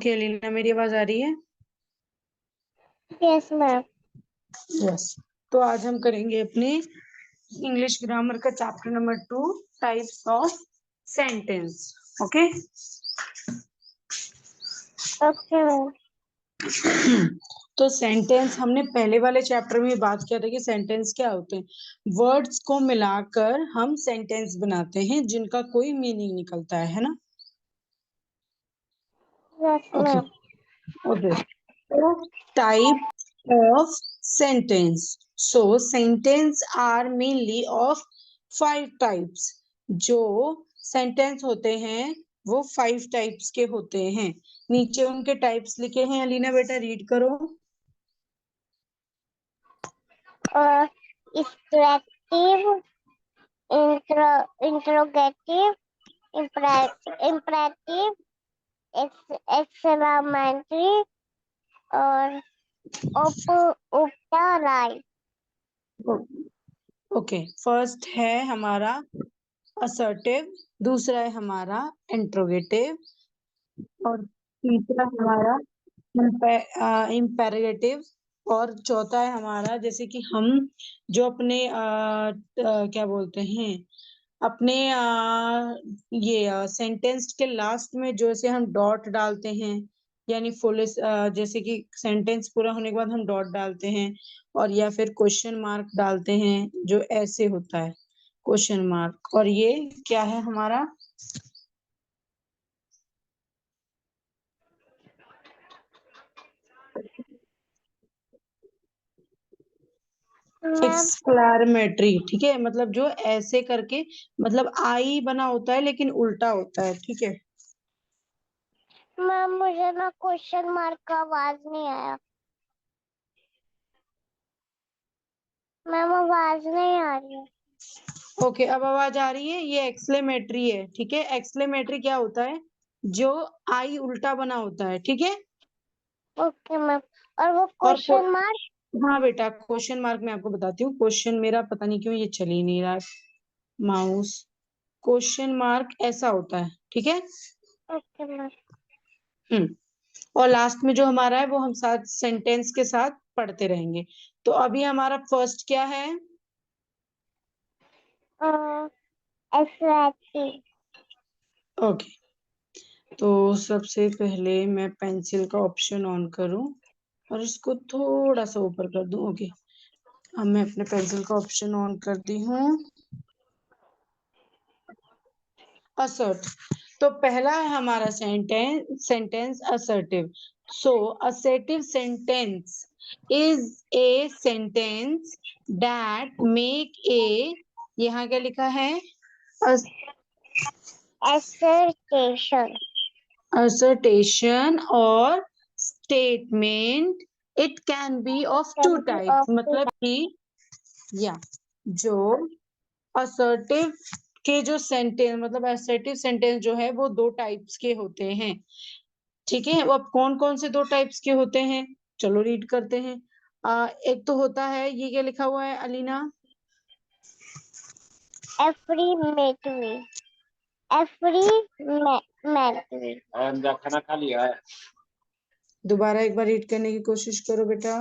Okay Alina, मेरी आवाज आ रही है? Yes ma'am. यस। तो आज हम करेंगे अपने इंग्लिश ग्रामर का chapter number 2, types of sentence. Okay. Okay ma'am. तो सेंटेंस हमने पहले वाले चैप्टर में बात किया था कि सेंटेंस क्या होते हैं। वर्ड्स को मिलाकर हम सेंटेंस बनाते हैं जिनका कोई मीनिंग निकलता है ना। Yes okay ma'am. ओके। तो type of sentence. So sentence are mainly of 5 types. जो सेंटेंस होते हैं वो 5 टाइप्स के होते हैं। नीचे उनके टाइप्स लिखे हैं, अलीना बेटा रीड करो। एक्सप्रेसिव, इंट्रोगेटिव, इम्परेटिव, एक्सक्लेमेटरी और उपटाराई। ओके, फर्स्ट है हमारा असर्टिव, दूसरा है हमारा इंट्रोगेटिव, और तीसरा हमारा इम्पेरेटिव, और चौथा है हमारा जैसे कि हम जो अपने क्या बोलते हैं अपने ये सेंटेंस के लास्ट में जैसे हम डॉट डालते हैं, यानी फुल जैसे कि सेंटेंस पूरा होने के बाद हम डॉट डालते हैं, और या फिर क्वेश्चन मार्क डालते हैं, जो ऐसे होता है क्वेश्चन मार्क। और ये क्या है हमारा मैम एक्सक्लेमेटरी। ठीक है, मतलब जो ऐसे करके, मतलब आई बना होता है लेकिन उल्टा होता है। ठीक है। मैम मुझे ना क्वेश्चन मार्क का आवाज नहीं आया। मैम आवाज नहीं आ रही है। ओके, अब आवाज आ रही है। ये एक्सक्लेमेटरी है। ठीक है, एक्सक्लेमेटरी क्या होता है? जो आई उल्टा बना होता है। ठीक है। Okay ma'am. और वो और क्वेश्चन मार्क? हाँ बेटा, क्वेश्चन मार्क मैं आपको बताती हूँ। क्वेश्चन मेरा पता नहीं क्यों ये चल ही नहीं रहा है माउस। क्वेश्चन मार्क ऐसा होता है। ठीक है। Okay ma'am. हम्म। और लास्ट में जो हमारा है वो हम साथ सेंटेंस के साथ पढ़ते रहेंगे। तो अभी हमारा फर्स्ट क्या है? एक्सप्रेसिव। ओके, तो सबसे पहले मैं पेंसिल का ऑप्शन ऑन करूं और इसको थोड़ा सा ऊपर कर दूं। ओके, अब मैं अपने पेंसिल का ऑप्शन ऑन करती हूँ। असर्ट। तो पहला है हमारा sentence assertive. So assertive sentence is a sentence that make a, यहाँ क्या लिखा है? assertion. assertion और statement. it can be of two Can be types, of two मतलब कि या जो assertive के जो सेंटेंस, मतलब assertive सेंटेंस जो है वो 2 टाइप्स के होते हैं। ठीक है, वो अब कौन कौन से 2 टाइप्स के होते हैं चलो रीड करते हैं। एक तो होता है, ये क्या लिखा हुआ है अलीना? affirmative. affirmative. खाना खा लिया है? दोबारा एक बार रीड करने की कोशिश करो बेटा।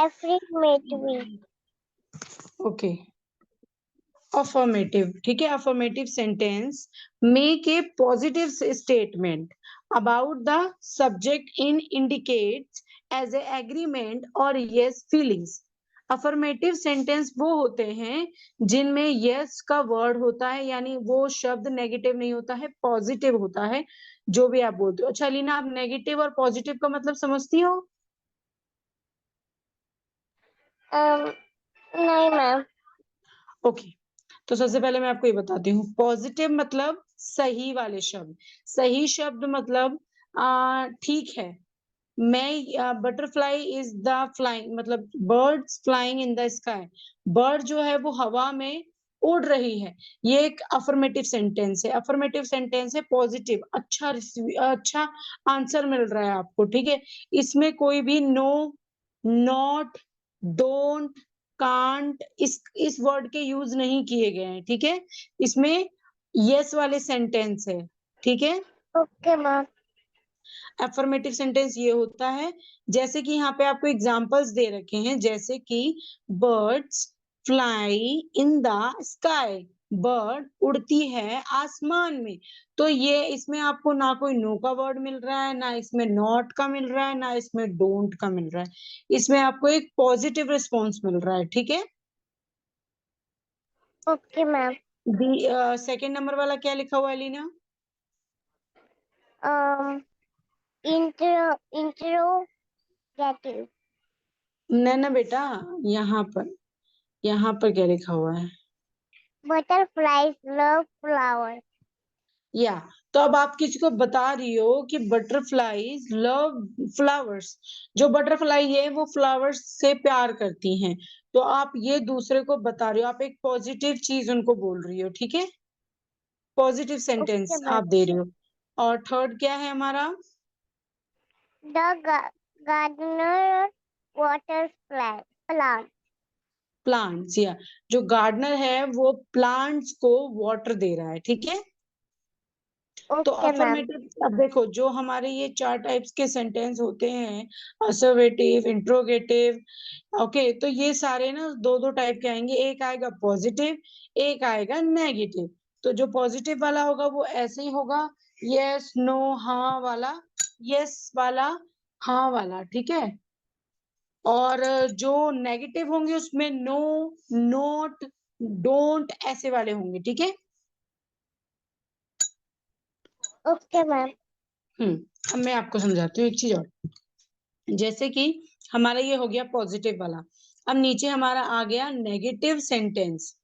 affirmative. Okay, affirmative. ठीक है, affirmative sentence make a positive statement about the subject in indicates as a agreement और यस फीलिंग्स। अफर्मेटिव सेंटेंस वो होते हैं जिनमें यस का वर्ड होता है, यानी वो शब्द नेगेटिव नहीं होता है, पॉजिटिव होता है जो भी आप बोलते हो। अच्छा लीना, आप नेगेटिव और पॉजिटिव का मतलब समझती हो? नहीं मैम। ओके, तो सबसे पहले मैं आपको ये बताती हूँ। पॉजिटिव मतलब सही वाले शब्द। सही शब्द मतलब ठीक है। मैं बटरफ्लाई इज द फ्लाइंग, मतलब birds flying in the sky. Bird जो है वो हवा में उड़ रही है, ये एक अफर्मेटिव सेंटेंस है। अफर्मेटिव सेंटेंस है पॉजिटिव, अच्छा आंसर मिल रहा है आपको, ठीक है। इसमें कोई भी नो, नॉट, डोंट, कांट इस वर्ड के यूज नहीं किए गए हैं, ठीक है। इसमें यस वाले सेंटेंस है, ठीक है। Okay ma'am. अफर्मेटिव सेंटेंस ये होता है, जैसे कि यहाँ पे आपको एग्जांपल्स दे रखे हैं, जैसे कि birds fly in the sky, bird उड़ती है आसमान में। तो ये इसमें आपको ना कोई नो का वर्ड मिल रहा है, ना इसमें नॉट का मिल रहा है, ना इसमें डोंट का मिल रहा है। इसमें आपको एक पॉजिटिव रिस्पॉन्स मिल रहा है, ठीक है। Okay ma'am. सेकेंड नंबर वाला क्या लिखा हुआ है लीना? इंट्रोगेटिव। ना बेटा, यहाँ पर क्या लिखा हुआ है? Butterflies love flower. या तो अब आप किसी को बता रही हो कि बटरफ्लाईज लव फ्लावर्स, जो बटरफ्लाई है वो फ्लावर्स से प्यार करती हैं। तो आप ये दूसरे को बता रही हो, आप एक पॉजिटिव चीज उनको बोल रही हो, ठीक है। Positive okay sentence ma'am. आप दे रहे हो। और थर्ड क्या है हमारा? The gardener water plant. Plants, या जो गार्डनर है वो प्लांट्स को वाटर दे रहा है, ठीक है। तो ओके मैम। अफर्मेटिव, अब देखो जो हमारे ये चार टाइप्स के सेंटेंस होते हैं, असर्वेटिव, इंट्रोगेटिव, ओके, तो ये सारे ना दो दो टाइप के आएंगे। एक आएगा पॉजिटिव, एक आएगा नेगेटिव। तो जो पॉजिटिव वाला होगा वो ऐसे ही होगा, यस, नो, हाँ वाला, यस वाला, हाँ वाला, ठीक है। और जो नेगेटिव होंगे उसमें नो, नोट, डोंट ऐसे वाले होंगे, ठीक है। Okay ma'am. अब मैं आपको समझाती हूँ एक चीज और, जैसे कि हमारा ये हो गया पॉजिटिव वाला। अब नीचे हमारा आ गया नेगेटिव सेंटेंस।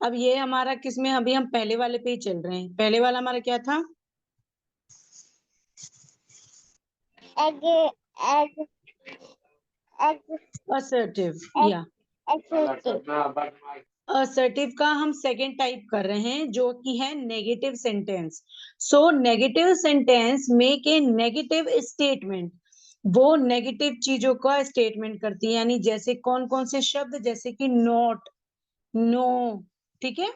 अब ये हमारा किसमें, अभी हम पहले वाले पे ही चल रहे हैं। पहले वाला हमारा क्या था? Egg egg egg assertive, egg या एग्जीक्यूटिव। असर्टिव का हम सेकेंड टाइप कर रहे हैं, जो कि है negative sentence. So negative sentence make ए नेगेटिव स्टेटमेंट, वो नेगेटिव चीजों का स्टेटमेंट करती है। यानी जैसे कौन कौन से शब्द, जैसे कि नॉट, नो, ठीक है।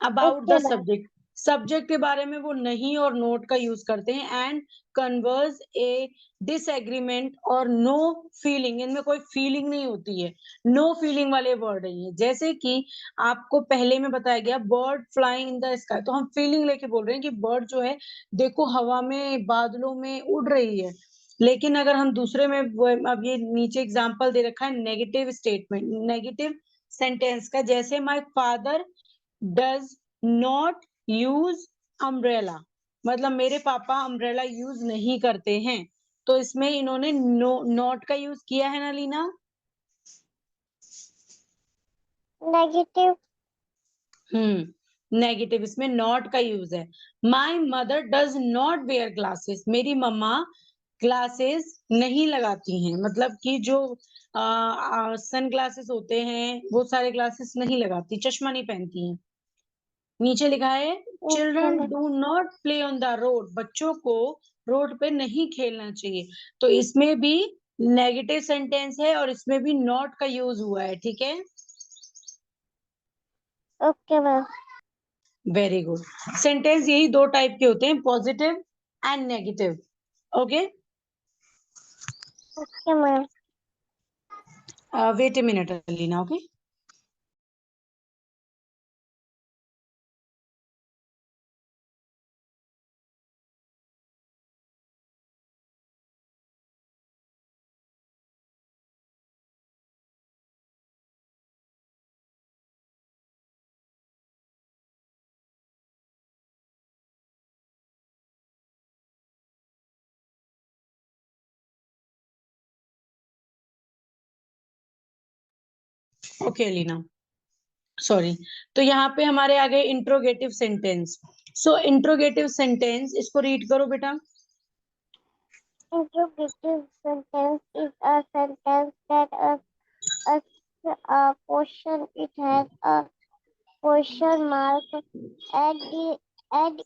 About the okay ma'am. Subject, subject के बारे में वो नहीं और नोट का यूज करते हैं। एंड कन्वर्स ए डिसएग्रीमेंट और नो फीलिंग, इनमें कोई फीलिंग नहीं होती है, नो फीलिंग वाले वर्ड है ये। जैसे कि आपको पहले में बताया गया bird flying in the sky, तो हम फीलिंग लेके बोल रहे हैं कि बर्ड जो है देखो हवा में बादलों में उड़ रही है। लेकिन अगर हम दूसरे में अब ये नीचे एग्जांपल दे रखा है नेगेटिव स्टेटमेंट, नेगेटिव सेंटेंस का, जैसे my father does not use umbrella, मतलब मेरे पापा अम्ब्रेला यूज नहीं करते हैं। तो इसमें इन्होंने नो, नॉट का यूज किया है ना लीना? नेगेटिव। नेगेटिव, इसमें नॉट का यूज है। My mother does not where glasses, मेरी मम्मा ग्लासेस नहीं लगाती हैं, मतलब कि जो सन ग्लासेस होते हैं वो सारे ग्लासेस नहीं लगाती, चश्मा नहीं पहनती हैं। नीचे लिखा है okay children ma'am. Do not play on the road, बच्चों को रोड पे नहीं खेलना चाहिए। तो इसमें भी नेगेटिव सेंटेंस है और इसमें भी नॉट का यूज हुआ है, ठीक है। Okay ma'am. Very good. Sentence यही दो टाइप के होते हैं, positive and negative, okay. Okay ma'am. Wait a minute Leena, okay. Okay Leena, sorry. तो यहाँ पे हमारे आ गए interrogative sentence. So interrogative sentence, इसको रीड करो बेटा। Interrogative sentence is a sentence that asks a question. It has a question mark at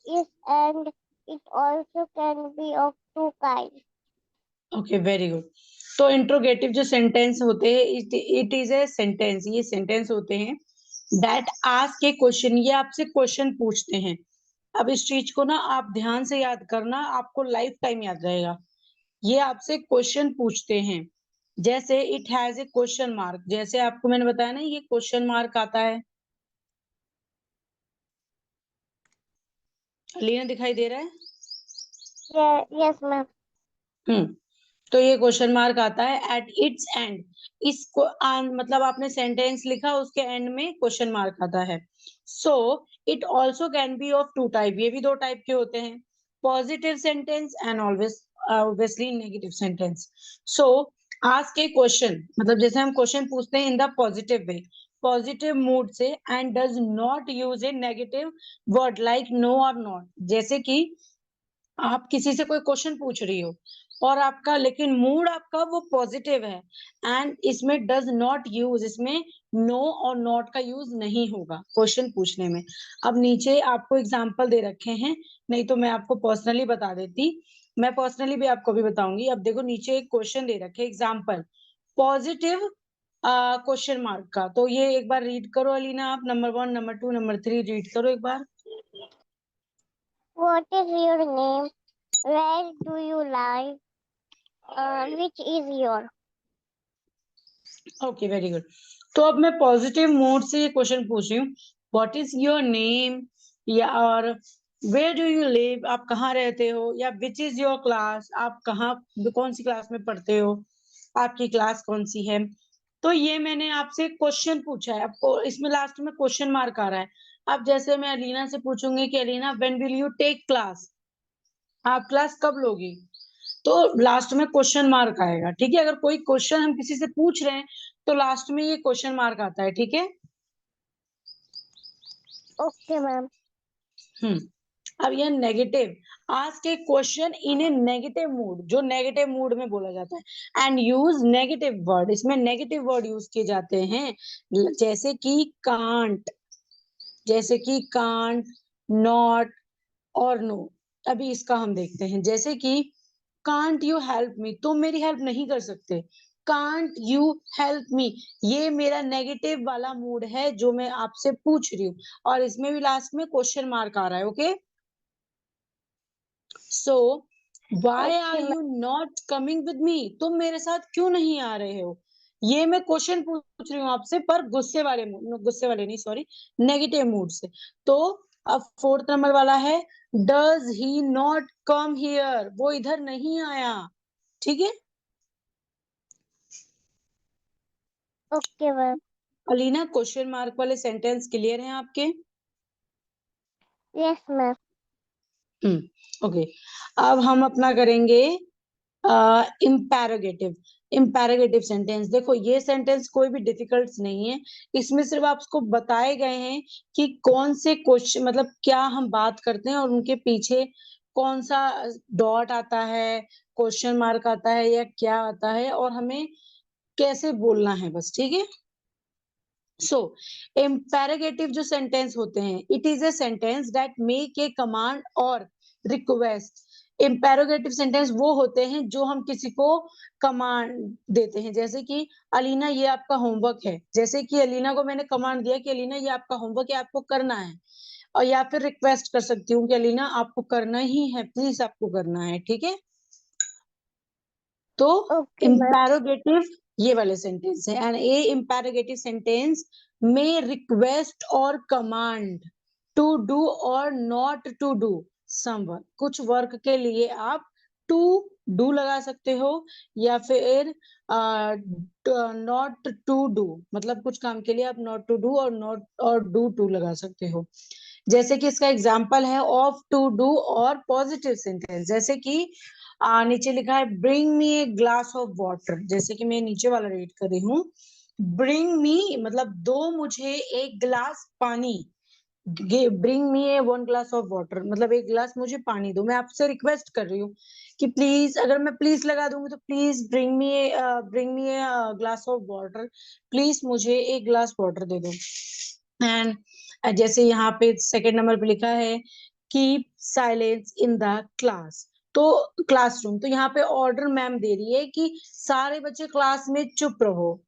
its end. It also can be of two kinds. Okay, very good. तो interrogative जो सेंटेंस होते हैं, it is a sentence, ये sentence होते हैं that ask a question, ये आपसे क्वेश्चन पूछते हैं। अब इस चीज को ना आप ध्यान से याद करना, आपको लाइफ टाइम याद रहेगा। ये आपसे क्वेश्चन पूछते हैं, जैसे it has a question mark, जैसे आपको मैंने बताया ना ये क्वेश्चन मार्क आता है। अलीना दिखाई दे रहा है? Yes, ma'am. तो ये क्वेश्चन मार्क आता है एट इट्स एंड। इसको मतलब आपने सेंटेंस लिखा, उसके एंड में क्वेश्चन मार्क आता है। So it also can be of two type, ये भी दो टाइप के होते हैं, positive sentence and obviously negative sentence. So ask a question, मतलब जैसे हम क्वेश्चन पूछते हैं in the positive way, positive mood से, and does not use a negative word like no और नॉट। जैसे कि आप किसी से कोई क्वेश्चन पूछ रही हो और आपका लेकिन मूड आपका वो पॉजिटिव है, एंड इसमें डज नॉट यूज, इसमें नो और नॉट का यूज नहीं होगा क्वेश्चन पूछने में। अब नीचे आपको एग्जांपल दे रखे हैं, नहीं तो मैं आपको पर्सनली बता देती, मैं पर्सनली भी आपको भी बताऊंगी। अब देखो नीचे एक क्वेश्चन दे रखे एग्जाम्पल पॉजिटिव क्वेश्चन मार्क का, तो ये एक बार रीड करो अलीना, आप नंबर 1, नंबर 2, नंबर 3 रीड करो एक बार। What is your name? Where do you live? Which is your? Okay, very good. तो अब मैं पॉजिटिव मोड से ये क्वेश्चन पूछ रही हूँ, व्हाट इज योर नेम, या और वेयर डू यू लिव, आप कहाँ रहते हो, या विच इज योर क्लास, आप कहाँ कौन सी क्लास में पढ़ते हो, आपकी क्लास कौन सी है। तो ये मैंने आपसे क्वेश्चन पूछा है, आपको इसमें लास्ट में क्वेश्चन मार्क आ रहा है। अब जैसे मैं अलीना से पूछूंगी कि Alina when will you take class, आप क्लास कब लोगी, तो लास्ट में क्वेश्चन मार्क आएगा। ठीक है, अगर कोई क्वेश्चन हम किसी से पूछ रहे हैं तो लास्ट में ये क्वेश्चन मार्क आता है। ठीक है, Okay, ma'am. अब यह negative, ask a question in A negative mood, जो नेगेटिव मूड में बोला जाता है, एंड यूज नेगेटिव वर्ड, इसमें नेगेटिव वर्ड यूज किए जाते हैं, जैसे कि कांट, जैसे कि कांट, नॉट और नो। अभी इसका हम देखते हैं, जैसे कि कांट यू हेल्प मी, तुम मेरी हेल्प नहीं कर सकते, कांट यू हेल्प मी, ये मेरा नेगेटिव वाला मूड है जो मैं आपसे पूछ रही हूँ, और इसमें भी लास्ट में क्वेश्चन मार्क आ रहा है। Okay, so why are Okay, you not coming with me, तुम मेरे साथ क्यों नहीं आ रहे हो, ये मैं क्वेश्चन पूछ रही हूँ आपसे, पर गुस्से वाले मूड, गुस्से वाले नहीं सॉरी, नेगेटिव मूड से। तो अब फोर्थ नंबर वाला है, does he not come here, वो इधर नहीं आया। ठीक है okay, ma'am. Alina, question mark वाले सेंटेंस क्लियर हैं आपके? Yes, ma'am. ओके, अब हम अपना करेंगे इम्पैरागेटिव। इम्पैरागेटिव सेंटेंस, देखो ये सेंटेंस कोई भी डिफिकल्ट नहीं है, इसमें सिर्फ आपको बताए गए हैं कि कौन से क्वेश्चन, मतलब क्या हम बात करते हैं और उनके पीछे कौन सा डॉट आता है, क्वेश्चन मार्क आता है या क्या आता है, और हमें कैसे बोलना है, बस। ठीक है, सो इम्पेरेगेटिव जो सेंटेंस होते हैं, it is a sentence that make a command और रिक्वेस्ट। इम्पेरोगेटिव सेंटेंस वो होते हैं जो हम किसी को कमांड देते हैं, जैसे कि अलीना ये आपका होमवर्क है, जैसे कि अलीना को मैंने कमांड दिया कि अलीना ये आपका होमवर्क है, आपको करना है, और या फिर रिक्वेस्ट कर सकती हूँ कि अलीना आपको करना ही है, प्लीज आपको करना है। ठीक है, तो Okay, ma'am. इम्पैरोगेटिव ये वाले सेंटेंस है, एंड ए इम्पैरोगेटिव सेंटेंस में रिक्वेस्ट और कमांड टू डू और not to do some work, कुछ वर्क के लिए आप टू डू लगा सकते हो, या फिर नॉट टू डू, मतलब कुछ काम के लिए आप नॉट टू डू और नॉट और डू टू लगा सकते हो। जैसे कि इसका एग्जाम्पल है ऑफ टू डू और पॉजिटिव सेंटेंस, जैसे कि नीचे लिखा है bring me a glass of water, जैसे कि मैं नीचे वाला रीड कर रही हूँ, ब्रिंग मी मतलब दो मुझे एक गिलास पानी, bring me A 1 glass of water, मतलब एक गिलास मुझे पानी दो। मैं आपसे रिक्वेस्ट कर रही हूँ कि प्लीज, अगर मैं प्लीज लगा दूंगी तो please bring me a glass of water, please मुझे एक ग्लास वाटर दे दो। एंड जैसे यहाँ पे सेकंड नंबर पे लिखा है keep silence in the class, तो क्लासरूम, तो यहाँ पे ऑर्डर मैम दे रही है कि सारे बच्चे क्लास में चुप रहो,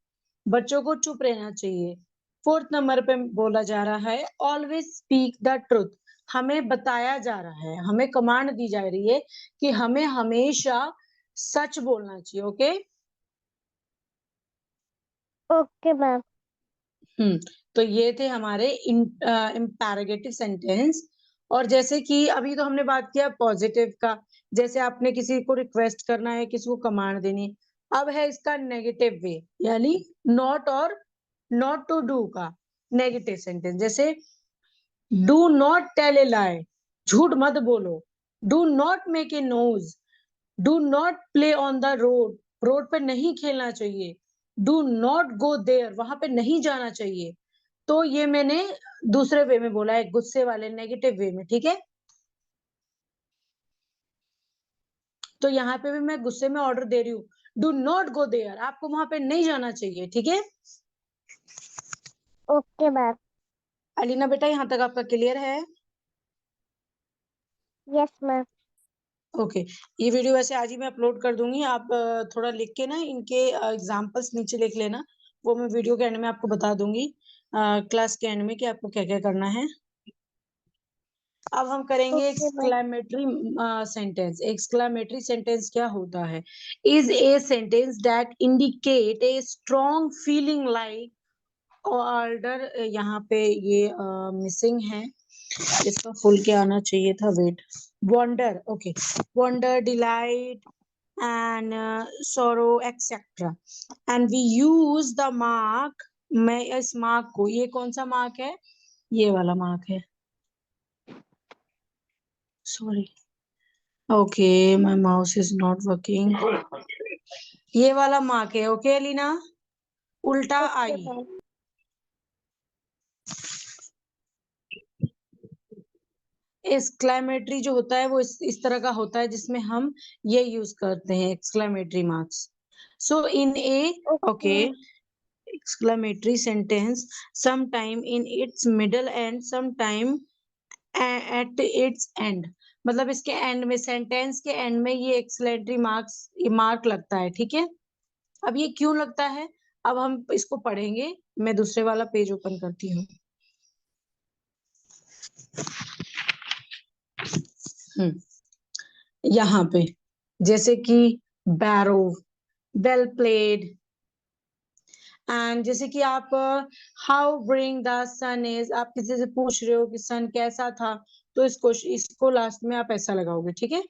बच्चों को चुप रहना चाहिए। फोर्थ नंबर पे बोला जा रहा है ऑलवेज स्पीक द ट्रुथ, हमें बताया जा रहा है, हमें कमांड दी जा रही है कि हमें हमेशा सच बोलना चाहिए। Okay okay ma'am. तो ये थे हमारे इंपैरेटिव सेंटेंस। और जैसे कि अभी तो हमने बात किया पॉजिटिव का, जैसे आपने किसी को रिक्वेस्ट करना है, किसी को कमांड देनी है। अब है इसका नेगेटिव वे, यानी नॉट और नॉट टू डू का नेगेटिव सेंटेंस। जैसे do not tell a lie, झूठ मत बोलो। Do not make a noise, do not play on the road, road पे नहीं खेलना चाहिए। डू नॉट गो देयर, वहां पे नहीं जाना चाहिए। तो ये मैंने दूसरे वे में बोला है, गुस्से वाले नेगेटिव वे में, ठीक है। तो यहाँ पे भी मैं गुस्से में ऑर्डर दे रही हूँ, डू नॉट गो देयर, आपको वहां पे नहीं जाना चाहिए, ठीक है। Okay ma'am. अलीना बेटा यहाँ तक आपका क्लियर है? Yes ma'am. ओके ये वीडियो वैसे आज ही मैं अपलोड कर दूंगी, आप थोड़ा लिख के ना इनके एग्जांपल्स नीचे लिख लेना, वो मैं वीडियो के एंड में आपको बता दूंगी, क्लास के एंड में, कि आपको क्या क्या करना है। अब हम करेंगे okay ma'am. Exclamatory sentence. Exclamatory sentence क्या होता है? Is a sentence that indicate a strong feeling like order, यहाँ पे ये मिसिंग है, इसका फुल क्या आना चाहिए था, wait, wonder, okay, wonder, delight and sorrow etc, and we use the mark, मैं इस मार्क को, ये कौन सा मार्क है, ये वाला मार्क है, sorry, okay my mouse is not working, ये वाला मार्क है, ओके अलीना, उल्टा ओके आई। मैम। एक्सक्लेमेटरी जो होता है वो इस तरह का होता है, जिसमें हम ये यूज करते हैं exclamatory marks. So in a, okay okay, exclamatory sentence sometime in its middle and sometime at its end, मतलब इसके एंड में, सेंटेंस के एंड में ये एक्सक्लेमेटरी मार्क लगता है, ठीक है। अब ये क्यों लगता है, अब हम इसको पढ़ेंगे। मैं दूसरे वाला पेज ओपन करती हूँ। यहाँ पे जैसे कि बैरो, वेल प्लेड, एंड जैसे कि आप how bring the sun is, आप किसी से पूछ रहे हो कि सन कैसा था, तो इसको लास्ट में आप ऐसा लगाओगे, ठीक है।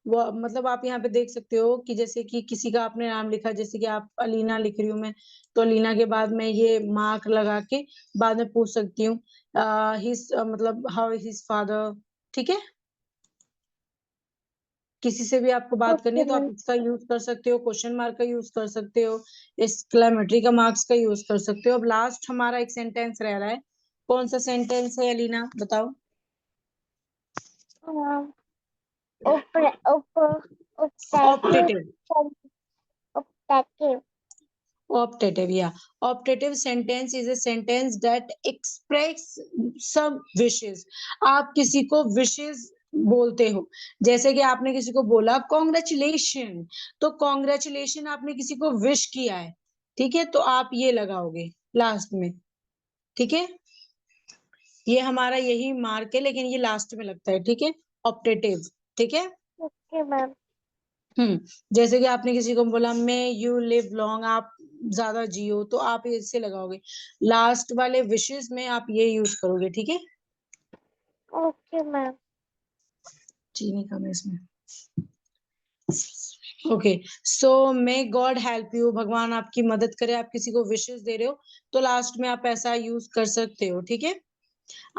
वो मतलब आप यहाँ पे देख सकते हो कि जैसे कि किसी का आपने नाम लिखा, जैसे कि आप अलीना लिख रही हूँ मैं, तो अलीना के बाद मैं ये मार्क लगा के बाद में पूछ सकती हूँ हिज, मतलब हाउ इज हिज फादर, ठीक है। किसी से भी आपको बात करनी ओके है तो आप मैम। इसका यूज कर सकते हो, क्वेश्चन मार्क का यूज कर सकते हो, एक्सक्लेमेटरी का मार्क्स का यूज कर सकते हो। अब लास्ट हमारा एक सेंटेंस रह रहा है, कौन सा सेंटेंस है अलीना बताओ? Operative. Optative, Operative. optative, yeah, optative sentence is a sentence that express some wishes, आप किसी को wishes बोलते हो, जैसे कि आपने किसी को बोला कॉन्ग्रेचुलेशन, तो कॉन्ग्रेचुलेशन आपने किसी को विश किया है, ठीक है, तो आप ये लगाओगे लास्ट में, ठीक है। ये हमारा यही मार्क है, लेकिन ये लास्ट में लगता है, ठीक है, ऑप्टेटिव, ठीक है। Okay ma'am. जैसे कि आपने किसी को बोला मे यू लिव लॉन्ग, आप ज्यादा जियो, तो आप इससे लगाओगे, लास्ट वाले विशेस में आप ये यूज करोगे, ठीक है। Okay ma'am. चीनी कम है इसमें, okay. So may God help you, भगवान आपकी मदद करे, आप किसी को विशेस दे रहे हो तो लास्ट में आप ऐसा यूज कर सकते हो, ठीक है।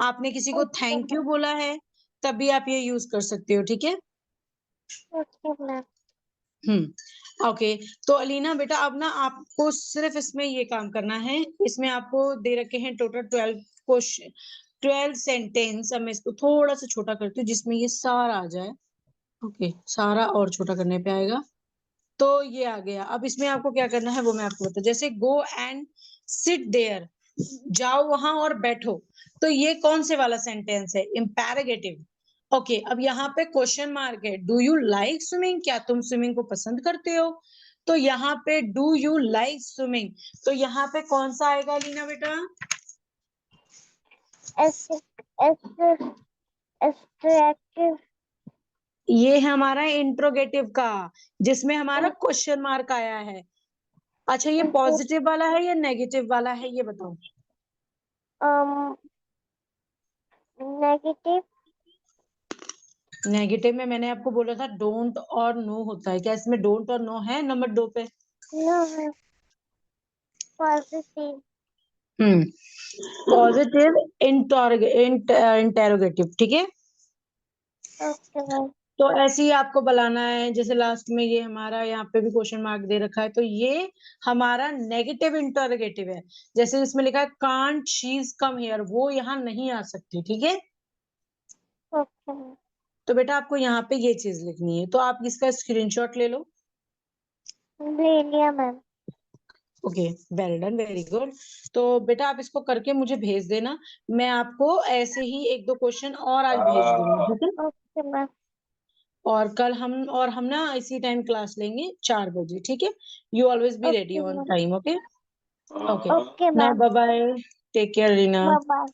आपने किसी को ओके थैंक यू मैम। बोला है, तभी आप ये यूज कर सकते हो, ठीक है। Okay ma'am. ओके तो अलीना बेटा अब ना आपको सिर्फ इसमें ये काम करना है, इसमें आपको दे रखे हैं टोटल 12 क्वेश्चन, 12 सेंटेंस। अब मैं इसको थोड़ा सा छोटा करती हूँ जिसमें ये सारा आ जाए, ओके, सारा और छोटा करने पे आएगा, तो ये आ गया। अब इसमें आपको क्या करना है वो मैं आपको बताऊँ, जैसे गो एंड सिट देयर, जाओ वहां और बैठो। तो ये कौन से वाला सेंटेंस है? इंपेरेगेटिव। ओके, अब यहाँ पे क्वेश्चन मार्क है, डू यू लाइक स्विमिंग? क्या तुम स्विमिंग को पसंद करते हो? तो यहाँ पे डू यू लाइक स्विमिंग, तो यहाँ पे कौन सा आएगा लीना बेटा? एस्ट्रेक्टिव। ये है हमारा इंट्रोगेटिव का, जिसमें हमारा क्वेश्चन मार्क आया है। अच्छा, ये पॉजिटिव वाला है या नेगेटिव वाला है, ये बताओ। नेगेटिव। नेगेटिव में मैंने आपको बोला था डोंट और नो होता है, क्या इसमें डोंट और नो है नंबर 2 पे? नो है। पॉजिटिव। पॉजिटिव इंटेरोगेटिव, ठीक है। Okay ma'am. तो ऐसे ही आपको बनाना है, जैसे लास्ट में ये हमारा यहाँ पे भी क्वेश्चन मार्क दे रखा है, तो ये हमारा नेगेटिव इंटरोगेटिव है। जैसे इसमें लिखा है कांट शी कम हियर, वो यहाँ नहीं आ सकती, ठीक है। Okay ma'am. तो बेटा आपको यहाँ पे ये चीज लिखनी है, तो आप इसका स्क्रीनशॉट ले लो। ले लिया ma'am. Okay, well done, very good. तो बेटा आप इसको करके मुझे भेज देना, मैं आपको ऐसे ही 1-2 क्वेश्चन और आज भेज दूंगी, ठीक है। Okay ma'am. और कल हम ना इसी टाइम क्लास लेंगे 4 बजे, ठीक है। You always be ready okay on ma'am. Time, okay. Okay, okay now ma'am. Bye bye, take care Reena. Bye bye.